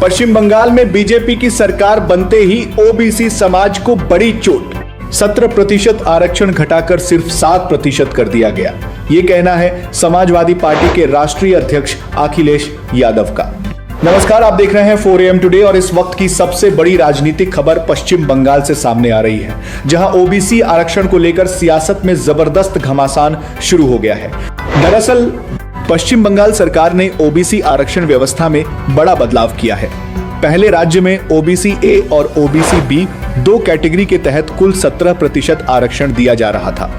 पश्चिम बंगाल में बीजेपी की सरकार बनते ही ओबीसी समाज को बड़ी चोट। 17% आरक्षण घटाकर सिर्फ 7% कर दिया गया। ये कहना है समाजवादी पार्टी के राष्ट्रीय अध्यक्ष अखिलेश यादव का। नमस्कार, आप देख रहे हैं 4AM टुडे और इस वक्त की सबसे बड़ी राजनीतिक खबर पश्चिम बंगाल से सामने आ रही है, जहां ओबीसी आरक्षण को लेकर सियासत में जबरदस्त घमासान शुरू हो गया है। दरअसल पश्चिम बंगाल सरकार ने ओबीसी आरक्षण व्यवस्था में बड़ा बदलाव किया है। पहले राज्य में ओबीसी ए और ओबीसी बी दो कैटेगरी के तहत कुल 17% आरक्षण दिया जा रहा था।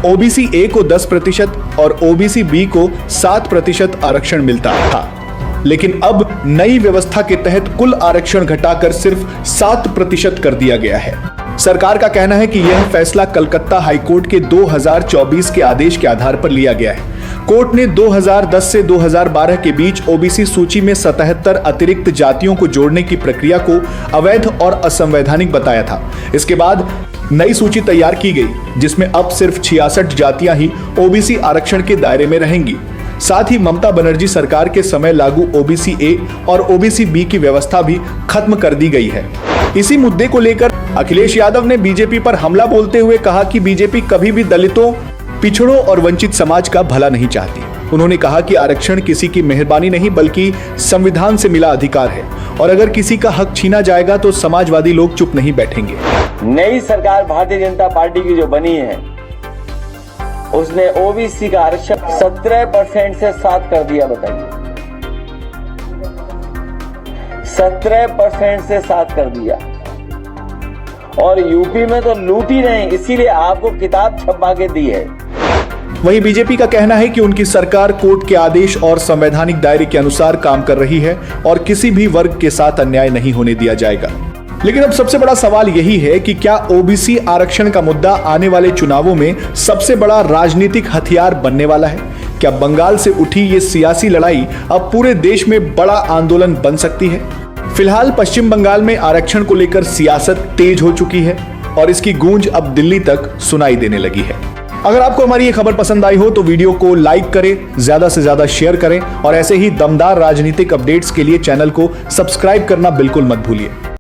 ओबीसी ए को 10% और ओबीसी बी को 7% आरक्षण मिलता था, लेकिन अब नई व्यवस्था के तहत कुल आरक्षण घटाकर सिर्फ 7% कर दिया गया है। सरकार का कहना है कि यह फैसला कलकत्ता हाईकोर्ट के 2024 के आदेश के आधार पर लिया गया है। कोर्ट ने 2010 से 2012 के बीच ओबीसी सूची में 77 अतिरिक्त जातियों को जोड़ने की प्रक्रिया को अवैध और असंवैधानिक बताया था। इसके बाद नई सूची तैयार की गई, जिसमें अब सिर्फ 66 जातियां ही ओबीसी आरक्षण के दायरे में रहेंगी। साथ ही ममता बनर्जी सरकार के समय लागू ओबीसी ए और ओबीसी बी की व्यवस्था भी खत्म कर दी गई है। इसी मुद्दे को लेकर अखिलेश यादव ने बीजेपी पर हमला बोलते हुए कहा कि बीजेपी कभी भी दलितों, पिछड़ों और वंचित समाज का भला नहीं चाहती। उन्होंने कहा कि आरक्षण किसी की मेहरबानी नहीं बल्कि संविधान से मिला अधिकार है और अगर किसी का हक छीना जाएगा तो समाजवादी लोग चुप नहीं बैठेंगे। नई सरकार भारतीय जनता पार्टी की जो बनी है, उसने ओबीसी का आरक्षण 17% से 7 कर दिया। बताइए, 17% से 7 कर दिया। और यूपी में तो लूट ही नहीं, इसीलिए आपको किताब छपा के दी है। वहीं बीजेपी का कहना है कि उनकी सरकार कोर्ट के आदेश और संवैधानिक दायरे के अनुसार काम कर रही है और किसी भी वर्ग के साथ अन्याय नहीं होने दिया जाएगा। लेकिन अब सबसे बड़ा सवाल यही है कि क्या ओबीसी आरक्षण का मुद्दा आने वाले चुनावों में सबसे बड़ा राजनीतिक हथियार बनने वाला है? क्या बंगाल से उठी ये सियासी लड़ाई अब पूरे देश में बड़ा आंदोलन बन सकती है? फिलहाल पश्चिम बंगाल में आरक्षण को लेकर सियासत तेज हो चुकी है और इसकी गूंज अब दिल्ली तक सुनाई देने लगी है। अगर आपको हमारी ये खबर पसंद आई हो तो वीडियो को लाइक करें, ज्यादा से ज्यादा शेयर करें और ऐसे ही दमदार राजनीतिक अपडेट्स के लिए चैनल को सब्सक्राइब करना बिल्कुल मत भूलिए।